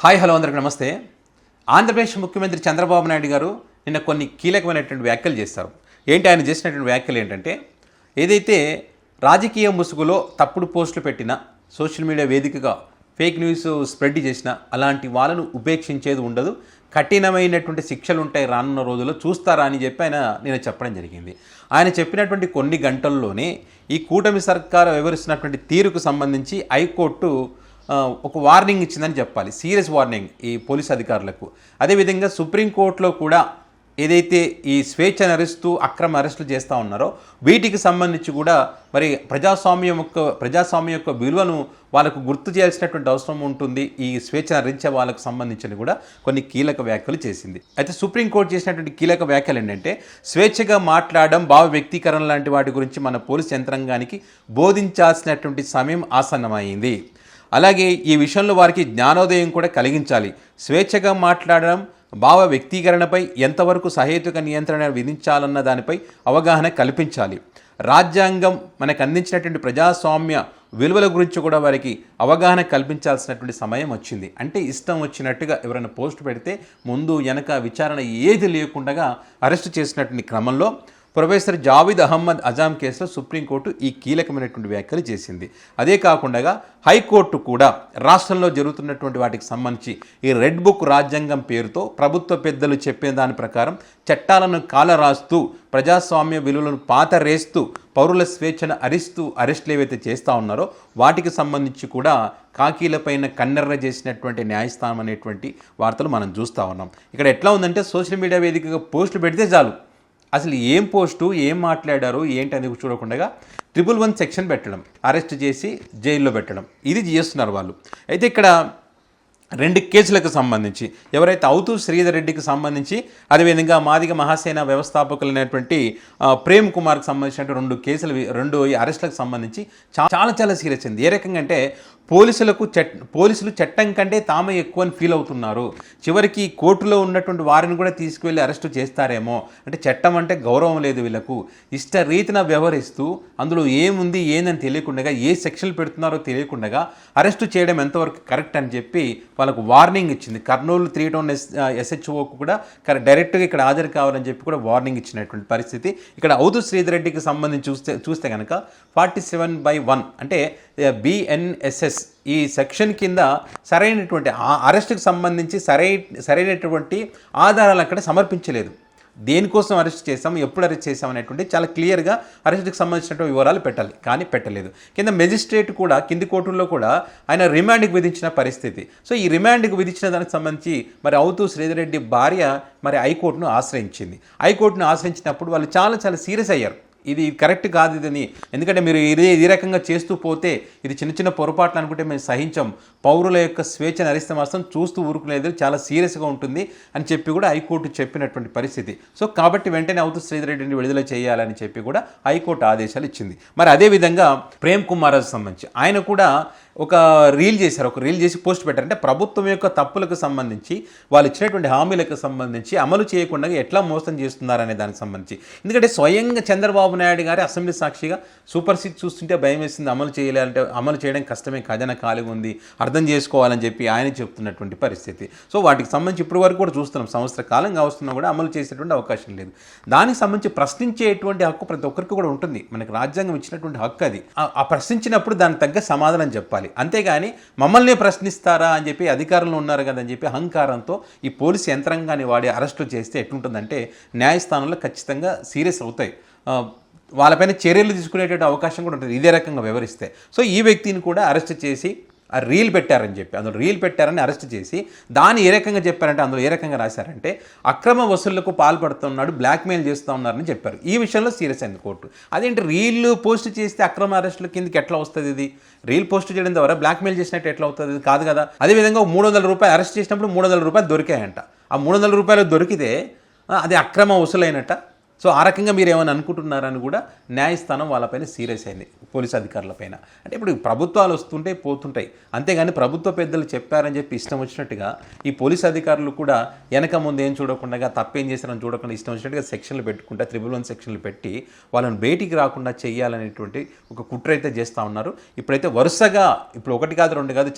Hi hello అందరికీ నమస్తే. ఆంధ్రప్రదేశ్ ముఖ్యమంత్రి చంద్రబాబు నాయుడు గారు నిన్న కొన్ని కీలకమైనటువంటి వ్యాఖ్యలు చేస్తారు. ఆయన చేసినటువంటి వ్యాఖ్యలు ఏంటంటే, ఏదైతే రాజకీయ ముసుగులో తప్పుడు పోస్టులు పెట్టినా, సోషల్ మీడియా వేదికగా ఫేక్ న్యూస్ స్ప్రెడ్ చేసినా అలాంటి వాళ్ళను ఉపేక్షించేది ఉండదు, కఠినమైనటువంటి శిక్షలు ఉంటాయి రానున్న రోజుల్లో, చూస్తారా అని చెప్పి ఆయన నేను చెప్పడం జరిగింది. ఆయన చెప్పినటువంటి కొన్ని గంటల్లోనే ఈ కూటమి సర్కారు వివరిస్తున్నటువంటి తీరుకు సంబంధించి హైకోర్టు ఒక వార్నింగ్ ఇచ్చిందని చెప్పాలి, సీరియస్ వార్నింగ్ ఈ పోలీస్ అధికారులకు. అదేవిధంగా సుప్రీంకోర్టులో కూడా ఏదైతే ఈ స్వేచ్ఛను అరెస్టు అక్రమ అరెస్టులు చేస్తూ ఉన్నారో వీటికి సంబంధించి కూడా మరి ప్రజాస్వామ్యం యొక్క విలువను వాళ్ళకు గుర్తు చేయాల్సినటువంటి అవసరం ఉంటుంది. ఈ స్వేచ్ఛను హరించే వాళ్ళకు సంబంధించిన కూడా కొన్ని కీలక వ్యాఖ్యలు చేసింది. అయితే సుప్రీంకోర్టు చేసినటువంటి కీలక వ్యాఖ్యలు ఏంటంటే, స్వేచ్ఛగా మాట్లాడడం, భావ వ్యక్తీకరణ లాంటి వాటి గురించి మన పోలీస్ యంత్రాంగానికి బోధించాల్సినటువంటి సమయం ఆసన్నమైంది. అలాగే ఈ విషయంలో వారికి జ్ఞానోదయం కూడా కలిగించాలి. స్వేచ్ఛగా మాట్లాడడం, భావ వ్యక్తీకరణపై ఎంతవరకు సహేతుక నియంత్రణ విధించాలన్న దానిపై అవగాహన కల్పించాలి. రాజ్యాంగం మనకు అందించినటువంటి ప్రజాస్వామ్య విలువల గురించి కూడా వారికి అవగాహన కల్పించాల్సినటువంటి సమయం వచ్చింది. అంటే ఇష్టం వచ్చినట్టుగా ఎవరైనా పోస్ట్ పెడితే ముందు వెనక విచారణ ఏది లేకుండా అరెస్టు చేసినటువంటి క్రమంలో ప్రొఫెసర్ జావీద్ అహ్మద్ అజాం కేసులో సుప్రీంకోర్టు ఈ కీలకమైనటువంటి వ్యాఖ్యలు చేసింది. అదే కాకుండా హైకోర్టు కూడా రాష్ట్రంలో జరుగుతున్నటువంటి వాటికి సంబంధించి ఈ రెడ్ బుక్ రాజ్యాంగం పేరుతో ప్రభుత్వ పెద్దలు చెప్పిన దాని ప్రకారం చట్టాలను కాలరాస్తూ, ప్రజాస్వామ్య విలువలను పాతరేస్తూ, పౌరుల స్వేచ్ఛను అరెస్టులు ఏవైతే చేస్తూ ఉన్నారో వాటికి సంబంధించి కూడా కాకీలపైన కన్నెర్ర చేసినటువంటి న్యాయస్థానం అనేటువంటి వార్తలు మనం చూస్తూ ఉన్నాం. ఇక్కడ ఎట్లా ఉందంటే, సోషల్ మీడియా వేదికగా పోస్టులు పెడితే చాలు, అసలు ఏం పోస్టు, ఏం మాట్లాడారు ఏంటి అనేది చూడకుండా 111 సెక్షన్ పెట్టడం, అరెస్ట్ చేసి జైల్లో పెట్టడం, ఇది చేస్తున్నారు వాళ్ళు. అయితే ఇక్కడ 2 కేసులకు సంబంధించి ఎవరైతే అవుతూ శ్రీధర్ రెడ్డికి సంబంధించి, అదేవిధంగా మాదిగ మహాసేన వ్యవస్థాపకులైనటువంటి ప్రేమ్ కుమార్కి సంబంధించిన 2 అరెస్టులకు సంబంధించి చాలా సీరియస్ అయింది. ఏ రకంగా అంటే, పోలీసులు చట్టం కంటే తామే ఎక్కువ అని ఫీల్ అవుతున్నారు. చివరికి కోర్టులో ఉన్నటువంటి వారిని కూడా తీసుకువెళ్ళి అరెస్టు చేస్తారేమో, అంటే చట్టం అంటే గౌరవం లేదు వీళ్ళకు, ఇష్టరీతిన వ్యవహరిస్తూ అందులో ఏముంది ఏందని తెలియకుండా, ఏ సెక్షన్లు పెడుతున్నారో తెలియకుండా అరెస్టు చేయడం ఎంతవరకు కరెక్ట్ అని చెప్పి వాళ్ళకు వార్నింగ్ ఇచ్చింది. కర్నూలు 3 టౌన్ SHOకు కూడా డైరెక్ట్గా ఇక్కడ హాజరు కావాలని చెప్పి కూడా వార్నింగ్ ఇచ్చినటువంటి పరిస్థితి. ఇక్కడ అవుతు శ్రీధర్ రెడ్డికి సంబంధించి చూస్తే కనుక 47/1 అంటే BNSS ఈ సెక్షన్ కింద సరైనటువంటి అరెస్టుకు సంబంధించి సరైనటువంటి ఆధారాలు అక్కడ సమర్పించలేదు. దేనికోసం అరెస్ట్ చేసాం, ఎప్పుడు అరెస్ట్ చేసాం అనేటువంటి చాలా క్లియర్గా అరెస్ట్కి సంబంధించినటువంటి వివరాలు పెట్టాలి, కానీ పెట్టలేదు. కింద మెజిస్ట్రేట్ కూడా, కింది కోర్టుల్లో కూడా ఆయన రిమాండ్కి విధించిన పరిస్థితి. సో ఈ రిమాండ్కి విధించిన దానికి సంబంధించి మరి అవుతూ శ్రీధర్ రెడ్డి భార్య మరి హైకోర్టును ఆశ్రయించింది. హైకోర్టును ఆశ్రయించినప్పుడు వాళ్ళు చాలా సీరియస్ అయ్యారు. ఇది కరెక్ట్ కాదు ఇదని, ఎందుకంటే మీరు ఈ రకంగా చేస్తూ పోతే ఇది చిన్న పొరపాట్లు అనుకుంటే మేము సహించాం, పౌరుల యొక్క స్వేచ్ఛను హరిస్తే మాత్రం చూస్తూ ఊరుకునేది చాలా సీరియస్గా ఉంటుంది అని చెప్పి కూడా హైకోర్టు చెప్పినటువంటి పరిస్థితి. సో కాబట్టి వెంటనే అవుతూ శ్రీధర్ రెడ్డిని విడుదల చేయాలని చెప్పి కూడా హైకోర్టు ఆదేశాలు ఇచ్చింది. మరి అదేవిధంగా ప్రేమ్ కుమార్ సంబంధించి ఆయన కూడా ఒక రీల్ చేసి పోస్ట్ పెట్టారు. అంటే ప్రభుత్వం యొక్క తప్పులకు సంబంధించి, వాళ్ళు ఇచ్చినటువంటి హామీలకు సంబంధించి అమలు చేయకుండా ఎట్లా మోసం చేస్తున్నారనే దానికి సంబంధించి. ఎందుకంటే స్వయంగా చంద్రబాబు నాయుడు గారి అసెంబ్లీ సాక్షిగా సూపర్ సిక్స్ చూస్తుంటే భయం వేసింది, అమలు చేయడం కష్టమే, ఖజానా ఖాళీ ఉంది, అర్థం చేసుకోవాలని చెప్పి ఆయన చెప్తున్నటువంటి పరిస్థితి. సో వాటికి సంబంధించి ఇప్పటి వరకు కూడా చూస్తున్నాం, సంవత్సర కాలంగా వస్తున్నా కూడా అమలు చేసేటువంటి అవకాశం లేదు. దానికి సంబంధించి ప్రశ్నించేటువంటి హక్కు ప్రతి ఒక్కరికి కూడా ఉంటుంది, మనకి రాజ్యాంగం ఇచ్చినటువంటి హక్కు అది. ఆ ప్రశ్నించినప్పుడు దానికి తగ్గ సమాధానం చెప్పాలి. అంతేగాని మమ్మల్ని ప్రశ్నిస్తారా అని చెప్పి అధికారంలో ఉన్నారు కదని చెప్పి అహంకారంతో ఈ పోలీసు యంత్రాంగాన్ని వాడి అరెస్టులు చేస్తే ఎట్లుంటుందంటే, న్యాయస్థానంలో ఖచ్చితంగా సీరియస్ అవుతాయి, వాళ్ళపైన చర్యలు తీసుకునేటువంటి అవకాశం కూడా ఉంటుంది ఇదే రకంగా వ్యవహరిస్తే. సో ఈ వ్యక్తిని కూడా అరెస్ట్ చేసి ఆ రీల్ పెట్టారని చెప్పి, అందులో రీల్ పెట్టారని అరెస్ట్ చేసి దాన్ని ఏ రకంగా చెప్పారంటే, అందులో ఏ రకంగా రాశారంటే అక్రమ వసూళ్లకు పాల్పడుతున్నాడు, బ్లాక్మెయిల్ చేస్తూ ఉన్నారని చెప్పారు. ఈ విషయంలో సీరియస్ అయింది కోర్టు. అదేంటి, రీల్ పోస్ట్ చేస్తే అక్రమ అరెస్టుల కిందకి ఎట్లా వస్తుంది? ఇది రీల్ పోస్ట్ చేయడం ద్వారా బ్లాక్మెయిల్ చేసినట్టు ఎట్లా అవుతుంది? కాదు కదా. అదేవిధంగా 300 రూపాయలు అరెస్ట్ చేసినప్పుడు 300 రూపాయలు దొరికాయంట. ఆ 300 రూపాయలు దొరికితే అది అక్రమ వసూలైనట్ట. సో ఆ రకంగా మీరు ఏమైనా అనుకుంటున్నారని కూడా న్యాయస్థానం వాళ్ళపైన సీరియస్ అయింది, పోలీస్ అధికారులపైన. అంటే ఇప్పుడు ప్రభుత్వాలు వస్తుంటే పోతుంటాయి, అంతేగాని ప్రభుత్వ పెద్దలు చెప్పారని చెప్పి ఇష్టం వచ్చినట్టుగా ఈ పోలీస్ అధికారులు కూడా వెనక ముందు ఏం చూడకుండా, తప్పేం చేశారని చూడకుండా ఇష్టం వచ్చినట్టుగా సెక్షన్లు పెట్టుకుంటా 111 సెక్షన్లు పెట్టి వాళ్ళని బయటికి రాకుండా చేయాలనేటువంటి ఒక కుట్ర అయితే చేస్తూ ఉన్నారు. ఇప్పుడైతే వరుసగా ఇప్పుడు 1 కాదు 2 కాదు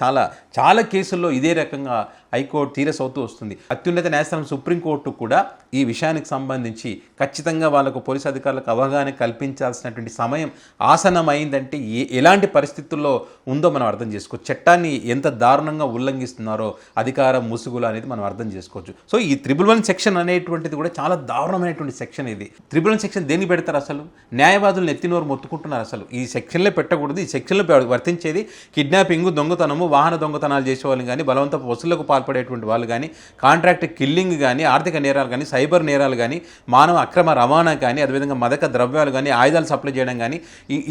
చాలా కేసుల్లో ఇదే రకంగా హైకోర్టు సీరియస్ అవుతూ వస్తుంది. అత్యున్నత న్యాయస్థానం సుప్రీంకోర్టు కూడా ఈ విషయానికి సంబంధించి ఖచ్చితంగా వాళ్ళకు పోలీసు అధికారులకు అవగాహన కల్పించాల్సినటువంటి సమయం ఆసన్నమైందంటే ఎలాంటి పరిస్థితుల్లో ఉందో మనం అర్థం చేసుకోవచ్చు. చట్టాన్ని ఎంత దారుణంగా ఉల్లంఘిస్తున్నారో అధికారం ముసుగులు అనేది మనం అర్థం చేసుకోవచ్చు. సో ఈ 111 సెక్షన్ అనేటువంటిది కూడా చాలా దారుణమైనటువంటి సెక్షన్. ఇది 111 సెక్షన్ దేనికి పెడతారు? అసలు న్యాయవాదులను ఎత్తినోరు మొత్తుకుంటున్నారు. అసలు ఈ సెక్షన్లే పెట్టకూడదు. ఈ సెక్షన్లో వర్తించేది కిడ్నాపింగ్, దొంగతనము, వాహన దొంగతనాలు చేసేవాళ్ళు కానీ, బలవంతపు వసూళ్లకు పాల్పడేటువంటి వాళ్ళు కానీ, కాంట్రాక్ట్ కిల్లింగ్ కానీ, ఆర్థిక నేరాలు కానీ, సైబర్ నేరాలు కానీ, మానవ అక్రమ రవాణా కానీ, అదేవిధంగా మదక ద్రవ్యాలు కానీ, ఆయుధాలు సప్లై చేయడం కానీ,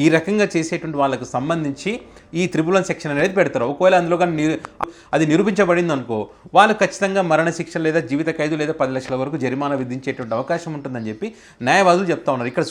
ఈ రకంగా చేసేటువంటి వాళ్ళకు సంబంధించి ఈ 111 సెక్షన్ అనేది పెడతారు. ఒకవేళ అందులో కానీ అది నిరూపించబడింది అనుకో, వాళ్ళు ఖచ్చితంగా మరణశిక్ష లేదా జీవిత ఖైదు లేదా 10 లక్షల వరకు జరిమానా విధించేటువంటి అవకాశం ఉంటుందని చెప్పి న్యాయవాదులు చెప్తా ఉన్నారు. ఇక్కడ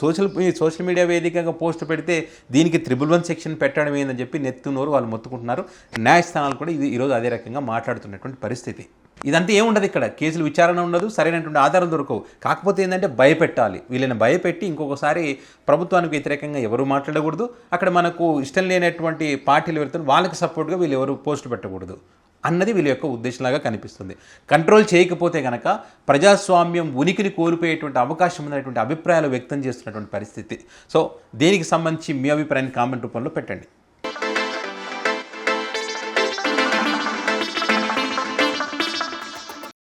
సోషల్ మీడియా వేదికగా పోస్ట్ పెడితే దీనికి 111 సెక్షన్ పెట్టడం ఏందని చెప్పి నెత్తునోరు వాళ్ళు మొత్తుకుంటున్నారు. న్యాయస్థానాలు కూడా ఈరోజు అదే రకంగా మాట్లాడుతున్నటువంటి పరిస్థితి. ఇదంతా ఏముండదు, ఇక్కడ కేసులు విచారణ ఉండదు, సరైనటువంటి ఆధారం దొరకవు. కాకపోతే ఏంటంటే భయపెట్టాలి, వీళ్ళని భయపెట్టి ఇంకొకసారి ప్రభుత్వానికి వ్యతిరేకంగా ఎవరు మాట్లాడకూడదు, అక్కడ మనకు ఇష్టం లేనటువంటి పార్టీలు పెడతారు వాళ్ళకి సపోర్ట్గా వీళ్ళు ఎవరు పోస్టు పెట్టకూడదు అన్నది వీళ్ళ యొక్క ఉద్దేశంలాగా కనిపిస్తుంది. కంట్రోల్ చేయకపోతే కనుక ప్రజాస్వామ్యం ఉనికిని కోల్పోయేటువంటి అవకాశం ఉన్నటువంటి అభిప్రాయాలు వ్యక్తం చేస్తున్నటువంటి పరిస్థితి. సో దీనికి సంబంధించి మీ అభిప్రాయాన్ని కామెంట్ రూపంలో పెట్టండి.